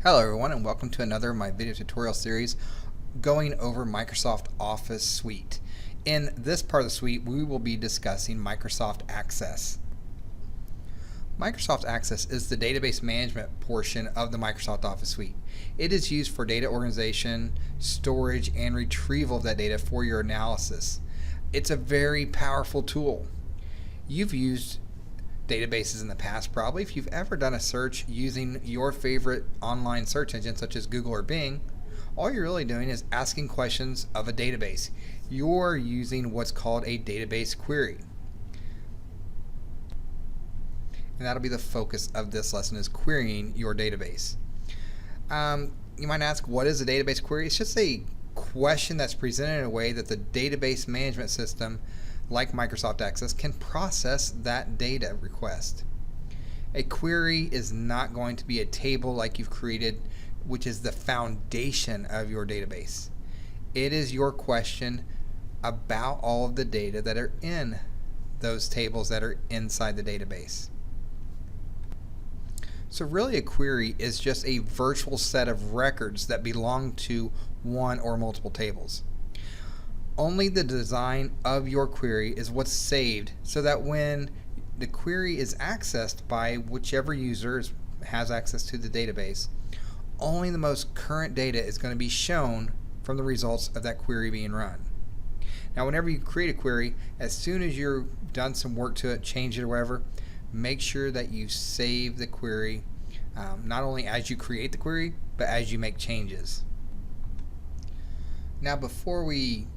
Hello everyone, and welcome to another of my video tutorial series going over Microsoft Office Suite. In this part of the suite, we will be discussing Microsoft Access. Microsoft Access is the database management portion of the Microsoft Office Suite. It is used for data organization, storage, and retrieval of that data for your analysis. It's a very powerful tool. You've used databases in the past probably. If you've ever done a search using your favorite online search engine such as Google or Bing, all you're really doing is asking questions of a database. You're using what's called a database query. And that'll be the focus of this lesson, is querying your database. You might ask, what is a database query? It's just a question that's presented in a way that the database management system like Microsoft Access can process that data request. A query is not going to be a table like you've created, which is the foundation of your database. It is your question about all of the data that are in those tables that are inside the database. So really a query is just a virtual set of records that belong to one or multiple tables. Only the design of your query is what's saved, so that when the query is accessed by whichever user has access to the database, only the most current data is going to be shown from the results of that query being run. Now whenever you create a query, as soon as you've done some work to it, change it or whatever, make sure that you save the query, not only as you create the query, but as you make changes. Now before we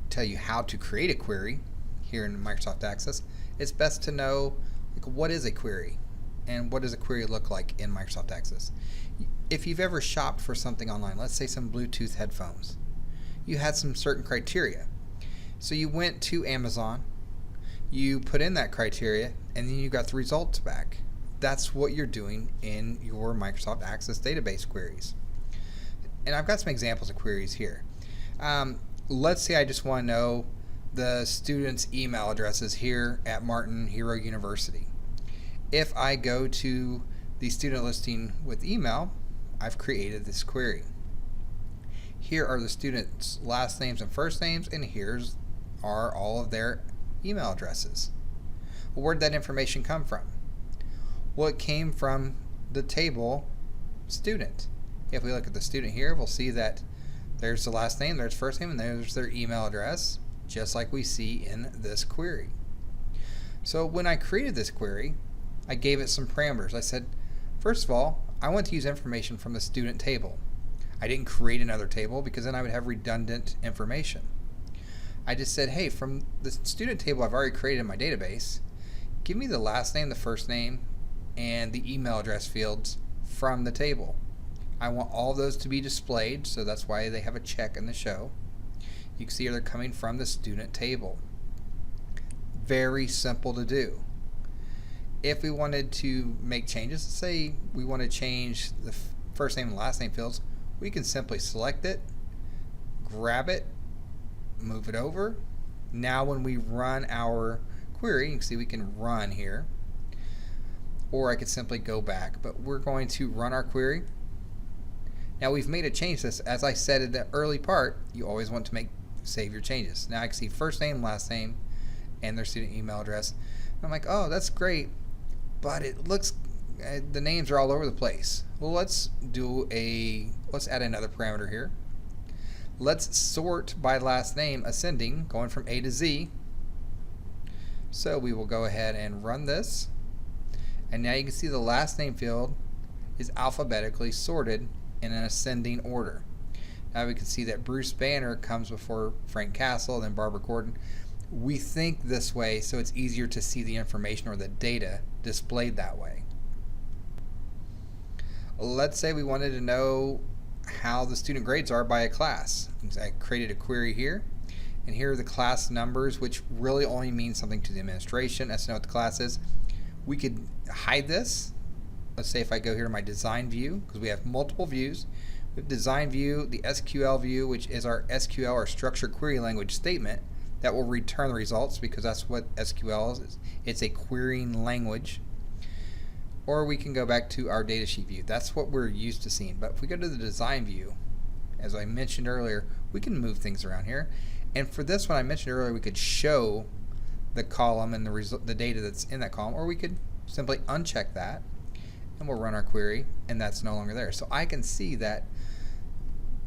tell you how to create a query here in Microsoft Access, it's best to know what is a query and what does a query look like in Microsoft Access. If you've ever shopped for something online, let's say some Bluetooth headphones, you had some certain criteria. So you went to Amazon, you put in that criteria, and then you got the results back. That's what you're doing in your Microsoft Access database queries. And I've got some examples of queries here. Let's say I just want to know the students' email addresses here at Martin Hero University. If I go to the student listing with email, I've created this query. Here are the students' last names and first names, and here's are all of their email addresses. Well, where did that information come from? Well, it came from the table student. If we look at the student here, we'll see that there's the last name, there's first name, and there's their email address, just like we see in this query. So when I created this query, I gave it some parameters. I said, first of all, I want to use information from the student table. I didn't create another table because then I would have redundant information. I just said, hey, from the student table I've already created in my database, give me the last name, the first name, and the email address fields from the table. I want all those to be displayed, so that's why they have a check in the show. You can see they're coming from the student table. Very simple to do. If we wanted to make changes, let's say we want to change the first name and last name fields, we can simply select it, grab it, move it over. Now when we run our query, you can see we can run here, or I could simply go back, but we're going to run our query. Now we've made a change. This, as I said in the early part, you always want to save your changes. Now I can see first name, last name, and their student email address. I'm like, oh, that's great, but it looks, the names are all over the place. Well, let's add another parameter here. Let's sort by last name ascending, going from A to Z. So we will go ahead and run this, and now you can see the last name field is alphabetically sorted in an ascending order. Now we can see that Bruce Banner comes before Frank Castle, then Barbara Gordon. We think this way so it's easier to see the information or the data displayed that way. Let's say we wanted to know how the student grades are by a class. I created a query here, and here are the class numbers, which really only means something to the administration as to know what the class is. We could hide this. Let's say if I go here to my design view, because we have multiple views. We have design view, the SQL view, which is our SQL or structured query language statement that will return the results, because that's what SQL is. It's a querying language. or we can go back to our datasheet view. That's what we're used to seeing. But if we go to the design view, as I mentioned earlier, we can move things around here. And for this one I mentioned earlier, we could show the column and the data that's in that column, or we could simply uncheck that and we'll run our query and that's no longer there. So I can see that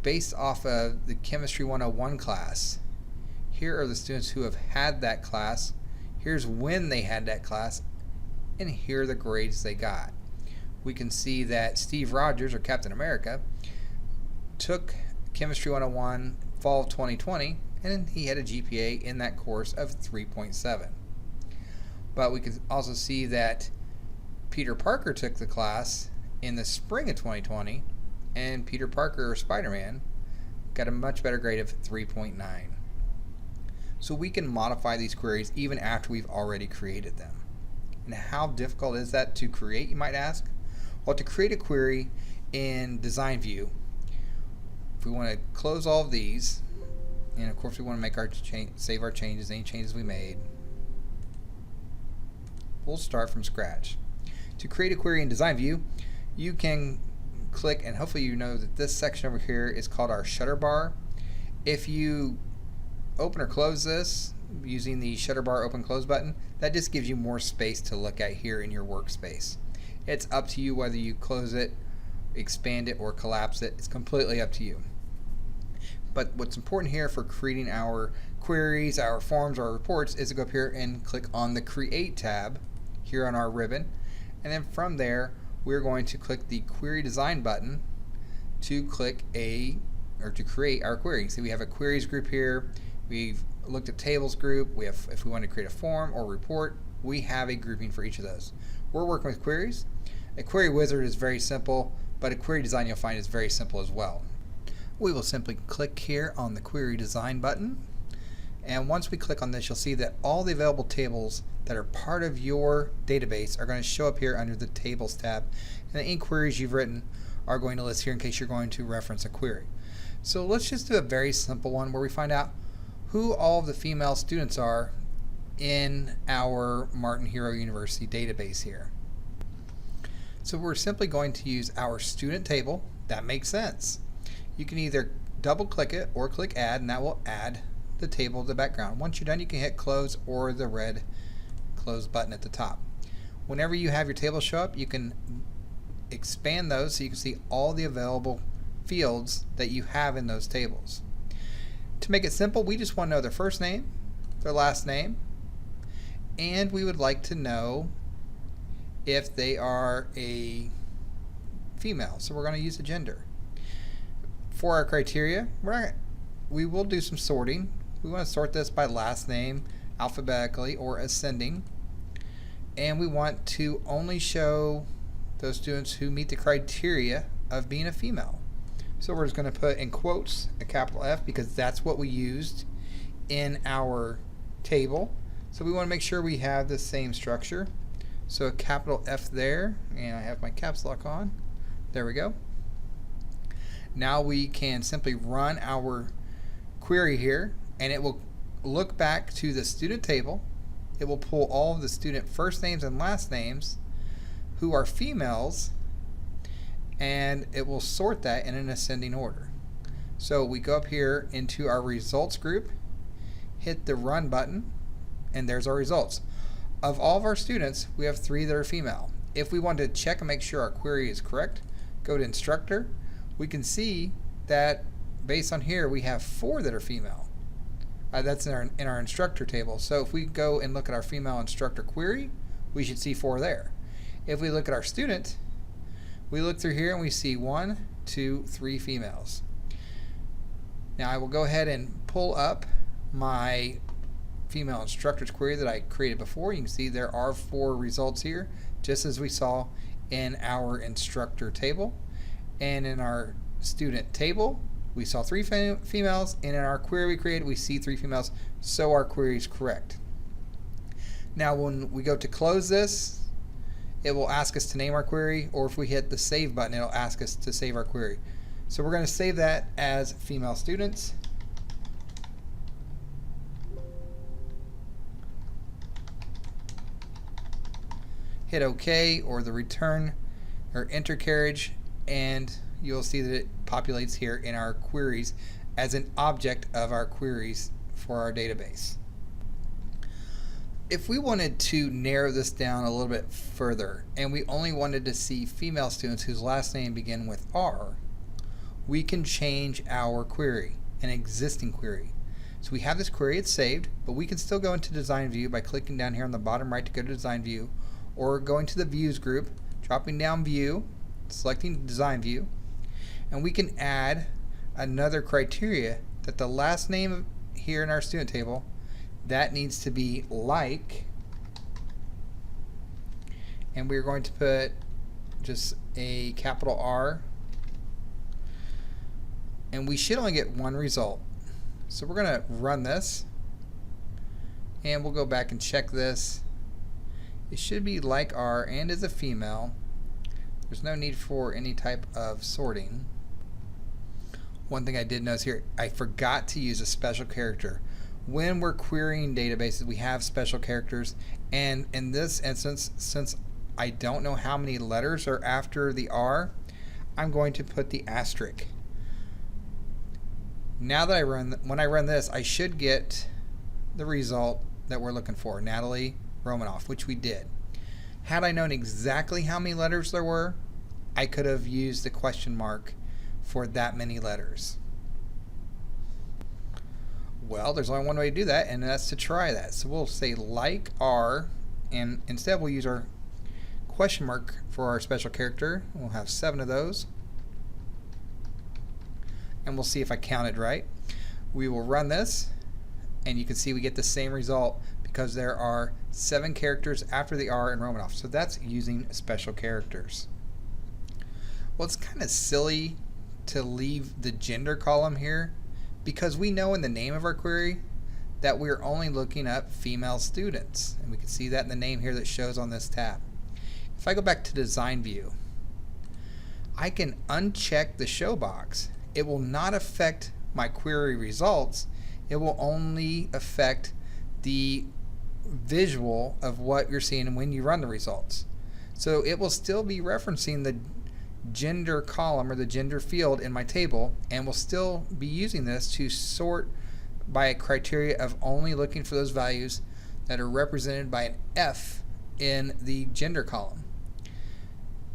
based off of the Chemistry 101 class, here are the students who have had that class, here's when they had that class, and here are the grades they got. We can see that Steve Rogers, or Captain America, took Chemistry 101 fall of 2020, and he had a GPA in that course of 3.7. But we can also see that Peter Parker took the class in the spring of 2020, and Peter Parker, or Spider-Man, got a much better grade of 3.9. So we can modify these queries even after we've already created them. And how difficult is that to create, you might ask? Well, to create a query in Design View, if we want to close all of these, and of course we want to make our save our changes, any changes we made, we'll start from scratch. To create a query in Design View, you can click, and hopefully you know that this section over here is called our shutter bar. If you open or close this using the shutter bar open close button, that just gives you more space to look at here in your workspace. It's up to you whether you close it, expand it, or collapse it. It's completely up to you. But what's important here for creating our queries, our forms, our reports is to go up here and click on the Create tab here on our ribbon, and then from there we're going to click the Query Design button to create our query. See, we have a queries group here. We've looked at tables group. We have, if we want to create a form or report, we have a grouping for each of those. We're working with queries. A query wizard is very simple, but a query design you'll find is very simple as well. We will simply click here on the Query Design button, and once we click on this, you'll see that all the available tables that are part of your database are going to show up here under the Tables tab, and any queries you've written are going to list here in case you're going to reference a query. So let's just do a very simple one where we find out who all of the female students are in our Martin Hero University database here. So we're simply going to use our student table. That makes sense. You can either double click it or click add, and that will add the table to the background. Once you're done, you can hit close or the red close button at the top. Whenever you have your table show up, you can expand those so you can see all the available fields that you have in those tables. To make it simple, we just want to know their first name, their last name, and we would like to know if they are a female. So we're going to use a gender. For our criteria, we will do some sorting. We want to sort this by last name, alphabetically, or ascending. And we want to only show those students who meet the criteria of being a female. So we're just going to put in quotes a capital F because that's what we used in our table. So we want to make sure we have the same structure. So a capital F there, and I have my caps lock on. There we go. Now we can simply run our query here, and it will look back to the student table. It will pull all of the student first names and last names who are females, and it will sort that in an ascending order. So we go up here into our results group, hit the run button, and there's our results. Of all of our students, we have 3 that are female. If we want to check and make sure our query is correct, go to instructor. We can see that based on here we have 4 that are female. That's in our instructor table. So if we go and look at our female instructor query, we should see 4 there. If we look at our student, we look through here and we see 1, 2, 3 females. Now I will go ahead and pull up my female instructor's query that I created before. You can see there are 4 results here, just as we saw in our instructor table. And in our student table, we saw 3 females, and in our query we created, we see 3 females, so our query is correct. Now when we go to close this, it will ask us to name our query, or if we hit the save button, it'll ask us to save our query. So we're going to save that as female students. hit OK or the return or enter carriage, and you'll see that it populates here in our queries as an object of our queries for our database. If we wanted to narrow this down a little bit further and we only wanted to see female students whose last name begin with R, we can change our query, an existing query. So we have this query, it's saved, but we can still go into Design View by clicking down here on the bottom right to go to Design View, or going to the Views group, dropping down View, selecting Design View, and we can add another criteria that the last name here in our student table, that needs to be like, and we're going to put just a capital R, and we should only get one result. So we're going to run this, and we'll go back and check this. It should be like R and is a female. There's no need for any type of sorting. One thing I did notice here, I forgot to use a special character. When we're querying databases, we have special characters, and in this instance, since I don't know how many letters are after the R, I'm going to put the asterisk. Now that when I run this, I should get the result that we're looking for, Natalie Romanoff, which we did. Had I known exactly how many letters there were, I could have used the question mark for that many letters. Well, there's only one way to do that, and that's to try that. So we'll say like R, and instead we'll use our question mark for our special character. We'll have 7 of those. And we'll see if I counted right. We will run this, and you can see we get the same result because there are 7 characters after the R in Romanoff. So that's using special characters. Well, it's kind of silly to leave the gender column here because we know in the name of our query that we're only looking up female students, and we can see that in the name here that shows on this tab. If I go back to Design View, I can uncheck the show box. It will not affect my query results. It will only affect the visual of what you're seeing when you run the results. So it will still be referencing the gender column or the gender field in my table, and will still be using this to sort by a criteria of only looking for those values that are represented by an F in the gender column.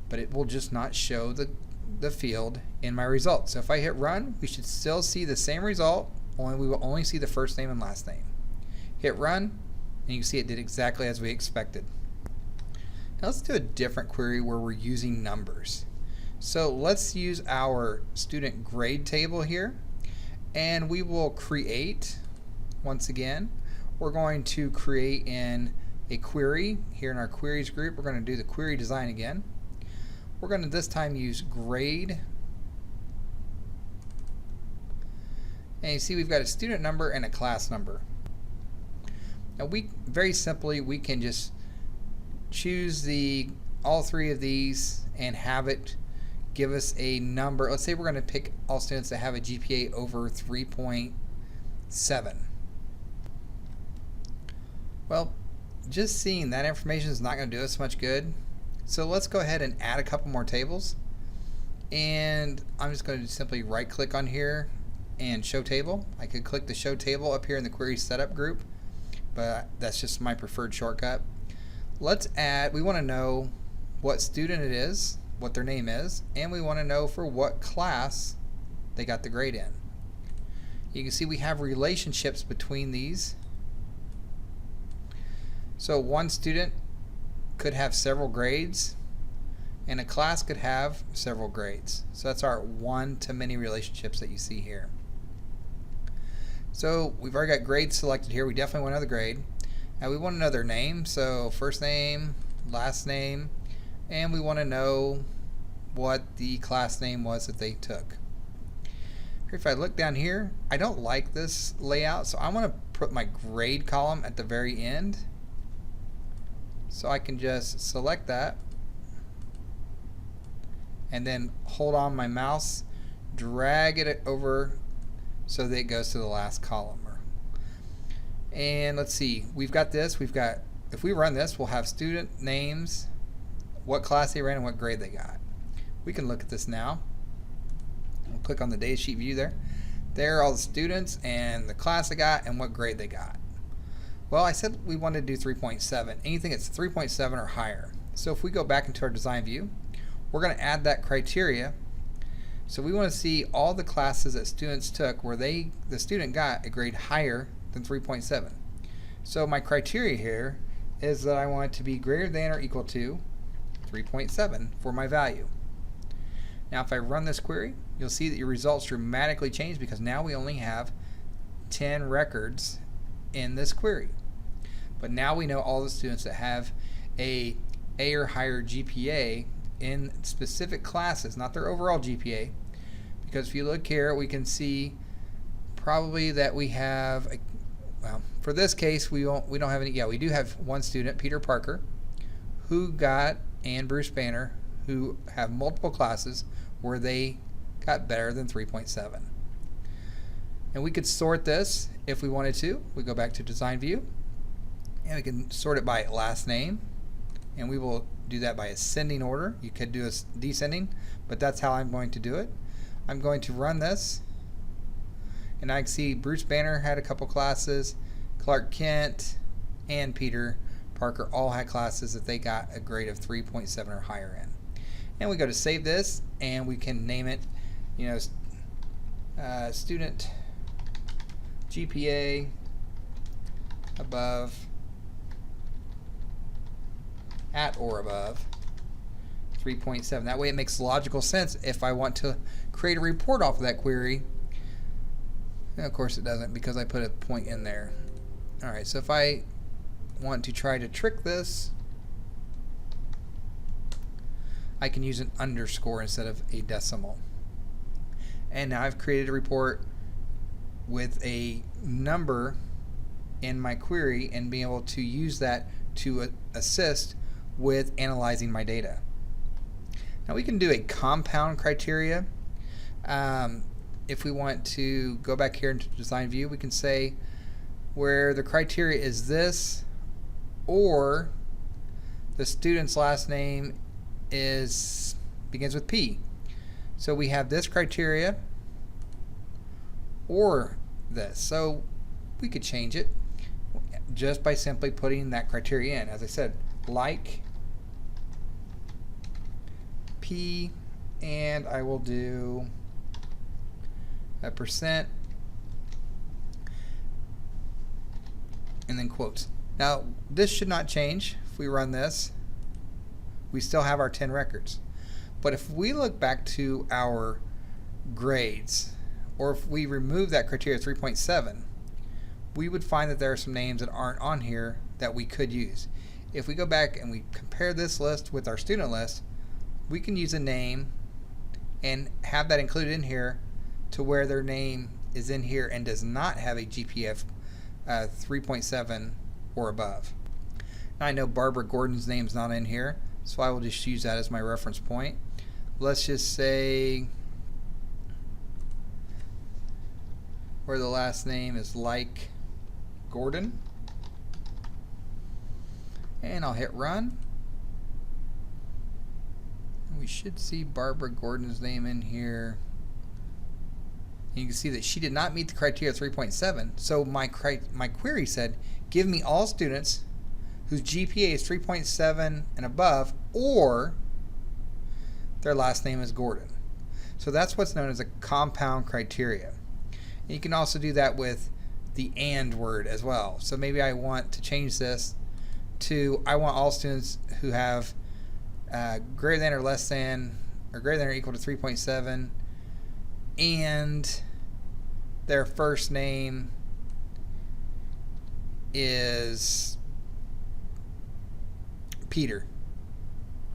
But it will just not show the field in my results. So if I hit run, we should still see the same result, only we will only see the first name and last name. Hit run, and you can see it did exactly as we expected. Now let's do a different query where we're using numbers. So let's use our student grade table here, and we will create, once again, we're going to create in a query here in our queries group. We're going to do the query design again. We're going to this time use grade, and you see we've got a student number and a class number. Now very simply we can just choose all 3 of these and have it give us a number. Let's say we're going to pick all students that have a GPA over 3.7. Well, just seeing that information is not going to do us much good. So let's go ahead and add a couple more tables, and I'm just going to simply right click on here and show table. I could click the show table up here in the query setup group, but that's just my preferred shortcut. Let's add, we want to know what student it is, what their name is, and we want to know for what class they got the grade in. You can see we have relationships between these. So one student could have several grades, and a class could have several grades. So that's our one-to-many relationships that you see here. So we've already got grades selected here. We definitely want to know the grade. And we want to know their name, so first name, last name, and we want to know what the class name was that they took. If I look down here, I don't like this layout, so I want to put my grade column at the very end. So I can just select that and then hold on my mouse, drag it over so that it goes to the last column. And let's see, we've got this, if we run this, we'll have student names what class they ran and what grade they got. We can look at this now. We'll click on the datasheet view there. There are all the students and the class they got and what grade they got. Well, I said we wanted to do 3.7. Anything that's 3.7 or higher. So if we go back into our design view, we're going to add that criteria. So we want to see all the classes that students took where the student got a grade higher than 3.7. So my criteria here is that I want it to be greater than or equal to 3.7 for my value. Now if I run this query, you'll see that your results dramatically change because now we only have 10 records in this query. But now we know all the students that have a or higher GPA in specific classes, not their overall GPA, because if you look here we can see probably that we have well, for this case we don't have any. Yeah, we do have one student, Peter Parker, who got, and Bruce Banner, who have multiple classes where they got better than 3.7. And we could sort this if we wanted to. We go back to design view and we can sort it by last name, and we will do that by ascending order. You could do a descending, but that's how I'm going to do it. I'm going to run this, and I can see Bruce Banner had a couple classes, Clark Kent and Peter Parker all had classes that they got a grade of 3.7 or higher in. And we go to save this, and we can name it, student GPA above, at or above 3.7. That way it makes logical sense if I want to create a report off of that query. And of course it doesn't because I put a point in there. Alright, so if I want to try to trick this, I can use an underscore instead of a decimal. And now I've created a report with a number in my query and being able to use that to assist with analyzing my data. Now we can do a compound criteria. If we want to go back here into design view, we can say where the criteria is this, or the student's last name begins with P. So we have this criteria or this. So we could change it just by simply putting that criteria in. As I said, like P, and I will do a %, and then quotes. Now this should not change. If we run this, we still have our 10 records. But if we look back to our grades, or if we remove that criteria 3.7, we would find that there are some names that aren't on here that we could use. If we go back and we compare this list with our student list, we can use a name and have that included in here to where their name is in here and does not have a GPA of 3.7 or above. Now I know Barbara Gordon's name's not in here, so I will just use that as my reference point. Let's just say where the last name is like Gordon, and I'll hit run. We should see Barbara Gordon's name in here. You can see that she did not meet the criteria 3.7, so my query said give me all students whose GPA is 3.7 and above, or their last name is Gordon. So that's what's known as a compound criteria. And you can also do that with the and word as well. So maybe I want to change this to I want all students who have greater than or less than or greater than or equal to 3.7 and their first name is Peter.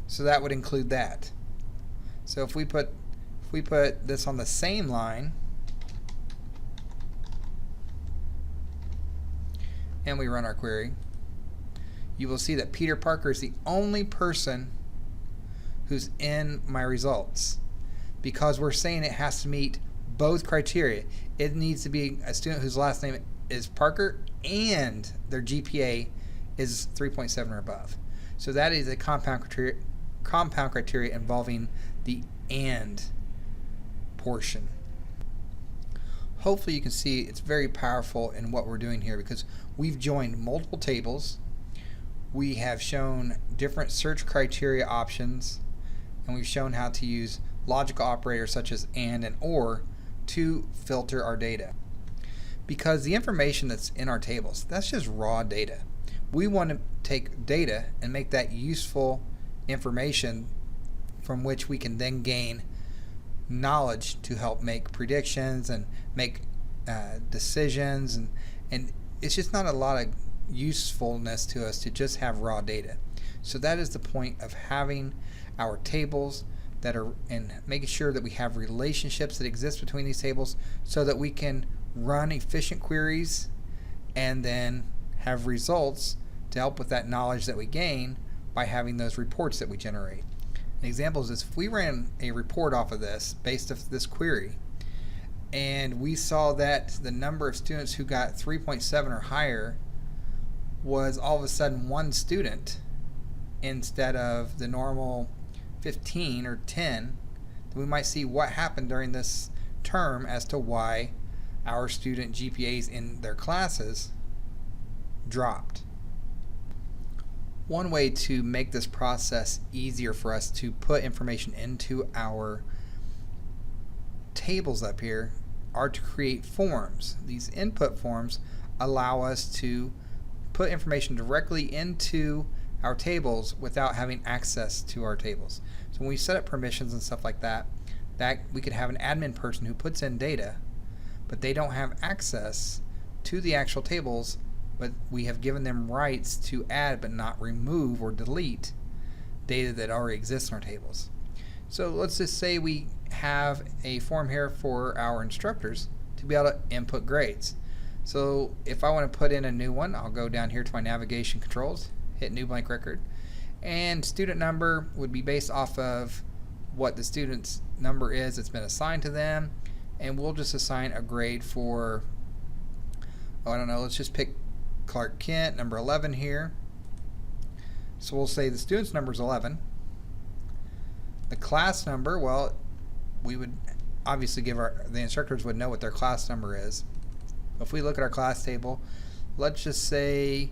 So that would include that. So if we put this on the same line and we run our query, you will see that Peter Parker is the only person who's in my results, because we're saying it has to meet both criteria. It needs to be a student whose last name is Parker and their GPA is 3.7 or above. So that is a compound compound criteria involving the AND portion. Hopefully you can see it's very powerful in what we're doing here, because we've joined multiple tables, we have shown different search criteria options, and we've shown how to use logical operators such as AND and OR to filter our data. Because the information that's in our tables, that's just raw data. We want to take data and make that useful information from which we can then gain knowledge to help make predictions and make decisions, and it's just not a lot of usefulness to us to just have raw data. So that is the point of having our tables that are, and making sure that we have relationships that exist between these tables so that we can run efficient queries and then have results to help with that knowledge that we gain by having those reports that we generate. An example is this: if we ran a report off of this based off this query, and we saw that the number of students who got 3.7 or higher was all of a sudden 1 student instead of the normal 15 or 10, then we might see what happened during this term as to why our student GPAs in their classes dropped. One way to make this process easier for us to put information into our tables up here are to create forms. These input forms allow us to put information directly into our tables without having access to our tables. So when we set up permissions and stuff like that, we could have an admin person who puts in data, but they don't have access to the actual tables, but we have given them rights to add but not remove or delete data that already exists in our tables. So let's just say we have a form here for our instructors to be able to input grades. So if I want to put in a new one, I'll go down here to my navigation controls, hit new blank record, and student number would be based off of what the student's number is that's been assigned to them, and we'll just assign a grade for, I don't know, let's just pick Clark Kent, number 11 here. So we'll say the student's number is 11. The class number, well, we would obviously give the instructors would know what their class number is. If we look at our class table, let's just say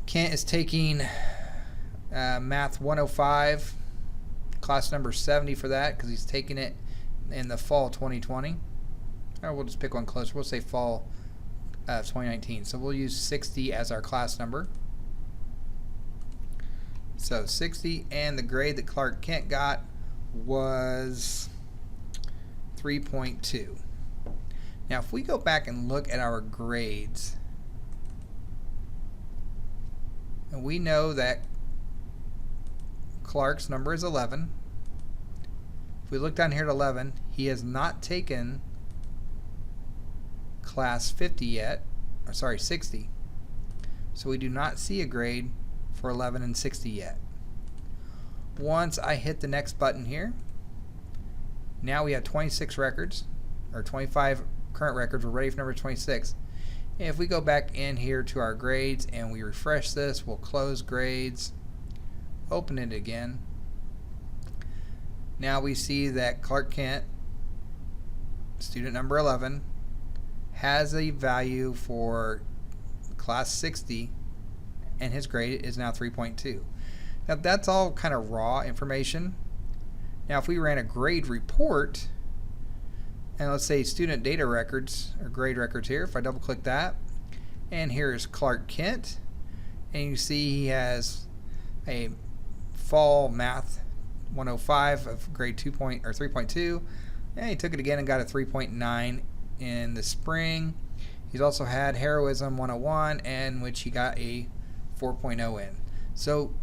Kent is taking Math 105, class number 70 for that because he's taking it in the fall 2020. Or we'll just pick one closer. We'll say fall 2019. So we'll use 60 as our class number. So 60, and the grade that Clark Kent got was 3.2. Now if we go back and look at our grades, and we know that Clark's number is 11. If we look down here at 11, he has not taken class 50 yet, or sorry, 60. So we do not see a grade for 11 and 60 yet. Once I hit the next button here, now we have 26 records, or 25 current records. We're ready for number 26. And if we go back in here to our grades and we refresh this, we'll close grades, open it again. Now we see that Clark Kent, student number 11, has a value for class 60, and his grade is now 3.2. Now that's all kind of raw information. Now if we ran a grade report, and let's say student data records or grade records here, if I double click that, and here's Clark Kent, and you see he has a fall math 105 of grade 3.2, and he took it again and got a 3.9 in the spring. He's also had heroism 101, and which he got a 4.0 in. So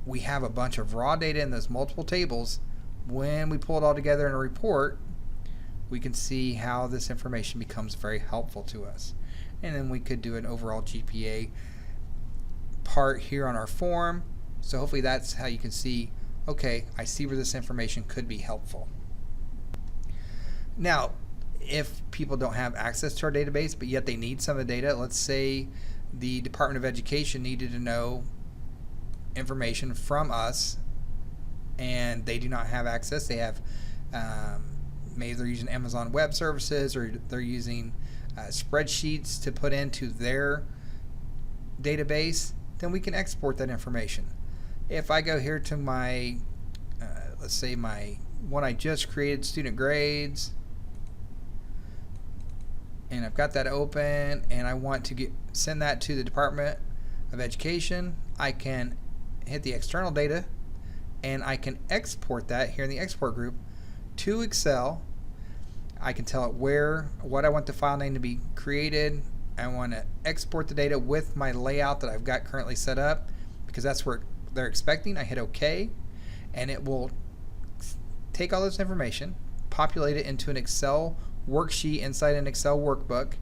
we have a bunch of raw data in those multiple tables. When we pull it all together in a report, we can see how this information becomes very helpful to us. And then we could do an overall GPA part here on our form. So hopefully that's how you can see, okay, I see where this information could be helpful. Now, if people don't have access to our database, but yet they need some of the data, let's say the Department of Education needed to know information from us and they do not have access. They have maybe they're using Amazon Web Services, or they're using spreadsheets to put into their database, then we can export that information. If I go here to my, let's say my one I just created, student grades, and I've got that open, and I want to send that to the Department of Education, I can hit the external data, and I can export that here in the export group to Excel. I can tell it what I want the file name to be created. I want to export the data with my layout that I've got currently set up, because that's where they're expecting. I hit OK, and it will take all this information, populate it into an Excel worksheet inside an Excel workbook,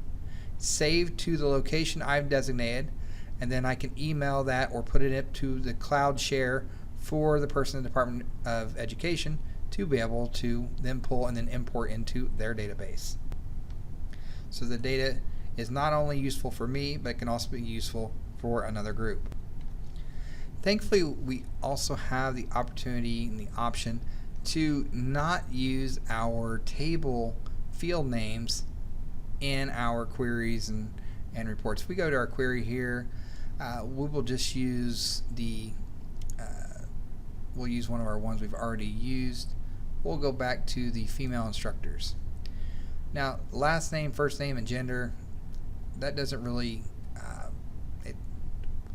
save to the location I've designated, and then I can email that or put it up to the cloud share for the person in the Department of Education to be able to then pull and then import into their database. So the data is not only useful for me, but it can also be useful for another group. Thankfully, we also have the opportunity and the option to not use our table field names in our queries and reports. If we go to our query here, we will just use we'll use one of our ones we've already used. We'll go back to the female instructors. Now, last name, first name, and gender, that doesn't really,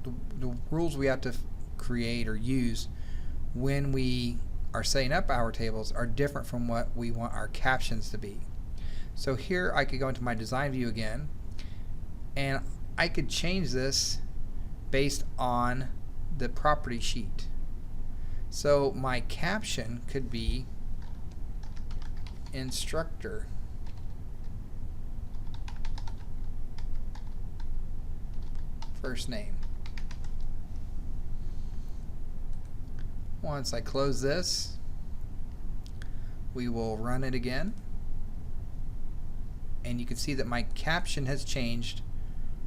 the rules we have to create or use when we are setting up our tables are different from what we want our captions to be. So here I could go into my design view again, and I could change this based on the property sheet. So my caption could be instructor. First name. Once I close this, we will run it again, and you can see that my caption has changed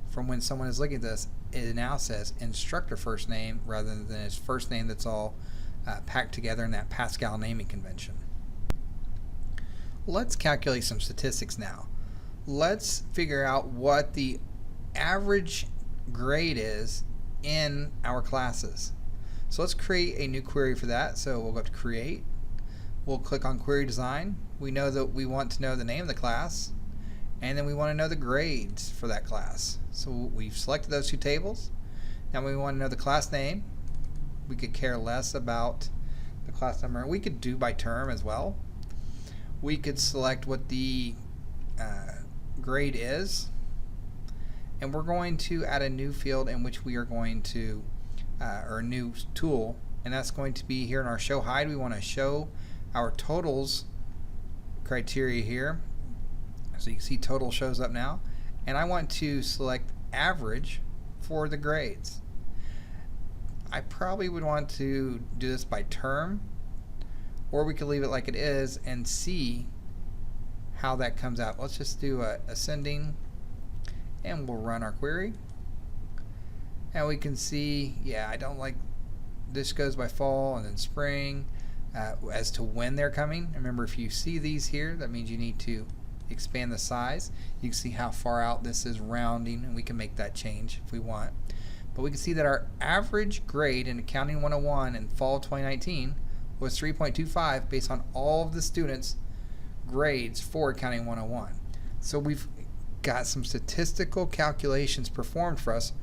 from when someone is looking at this. It now says instructor first name rather than his first name that's all packed together in that Pascal naming convention. Let's calculate some statistics now. Let's figure out what the average grade is in our classes. So let's create a new query for that. So we'll go to create. We'll click on query design. We know that we want to know the name of the class, and then we want to know the grades for that class. So we've selected those two tables. Now we want to know the class name. We could care less about the class number. We could do by term as well. We could select what the grade is, and we're going to add a new field in which we are going to or a new tool, and that's going to be here in our show hide. We want to show our totals criteria here. So you can see total shows up now, and I want to select average for the grades. I probably would want to do this by term, or we could leave it like it is and see how that comes out. Let's just do ascending, and we'll run our query, and we can see, yeah, I don't like this goes by fall and then spring as to when they're coming. Remember, if you see these here, that means you need to expand the size. You can see how far out this is rounding, and we can make that change if we want. But we can see that our average grade in Accounting 101 in fall 2019 was 3.25 based on all of the students' grades for Accounting 101. So we've got some statistical calculations performed for us,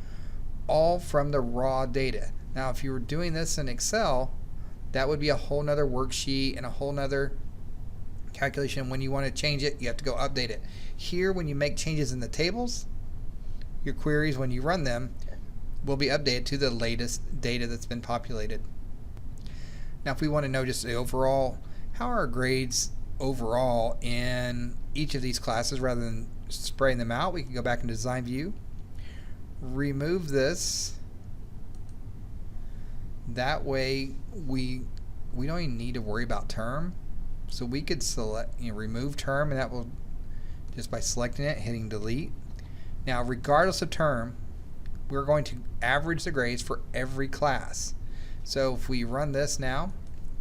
all from the raw data. Now, if you were doing this in Excel, that would be a whole nother worksheet and a whole nother calculation. When you want to change it, you have to go update it. Here, when you make changes in the tables, your queries, when you run them, will be updated to the latest data that's been populated. Now, if we want to know just the overall, how are our grades overall in each of these classes rather than spraying them out, we can go back into Design View, remove this. That way we don't even need to worry about term. So we could select, remove term, and that will just by selecting it, hitting delete. Now, regardless of term, we're going to average the grades for every class. So if we run this now,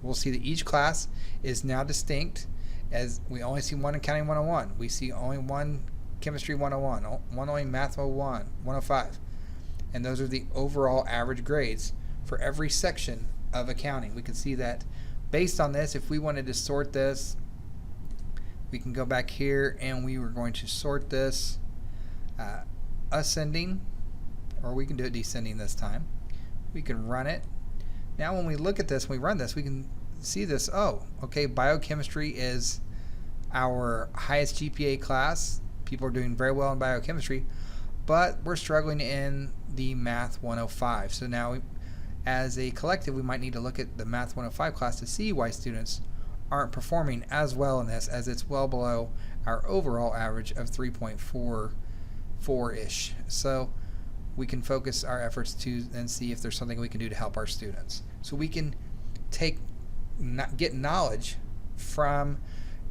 we'll see that each class is now distinct, as we only see one Accounting 101. We see only one Chemistry 101, one only Math 101, 105. And those are the overall average grades for every section of accounting. We can see that based on this, if we wanted to sort this, we can go back here and we were going to sort this ascending, or we can do it descending this time. We can run it. Now when we look at this, when we run this, we can see this. Oh, okay, biochemistry is our highest GPA class. People are doing very well in biochemistry, but we're struggling in the Math 105. So now, as a collective, we might need to look at the Math 105 class to see why students aren't performing as well in this, as it's well below our overall average of 3.44-ish. So we can focus our efforts to then see if there's something we can do to help our students. So we can get knowledge from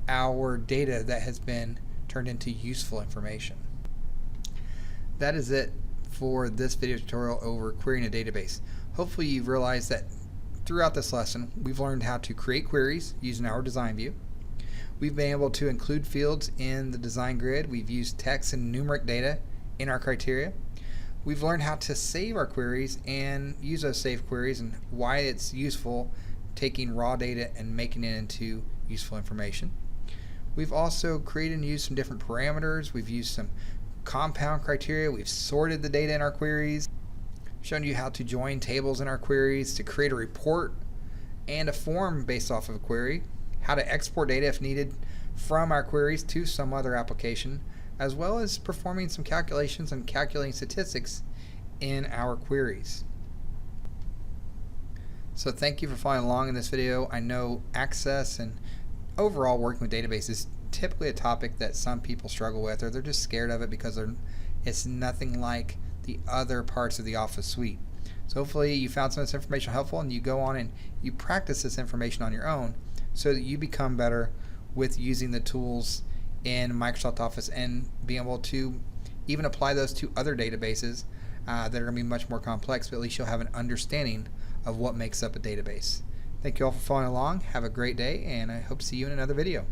our data that has been turned into useful information. That is it for this video tutorial over querying a database. Hopefully you've realized that throughout this lesson we've learned how to create queries using our design view. We've been able to include fields in the design grid. We've used text and numeric data in our criteria. We've learned how to save our queries and use those saved queries and why it's useful taking raw data and making it into useful information. We've also created and used some different parameters. We've used some compound criteria. We've sorted the data in our queries, shown you how to join tables in our queries, to create a report and a form based off of a query, how to export data if needed from our queries to some other application, as well as performing some calculations and calculating statistics in our queries. So thank you for following along in this video. I know access and overall working with databases is typically a topic that some people struggle with, or they're just scared of it because it's nothing like the other parts of the Office suite. So hopefully you found some of this information helpful and you go on and you practice this information on your own so that you become better with using the tools in Microsoft Office and being able to even apply those to other databases that are going to be much more complex, but at least you'll have an understanding of what makes up a database. Thank you all for following along. Have a great day, and I hope to see you in another video.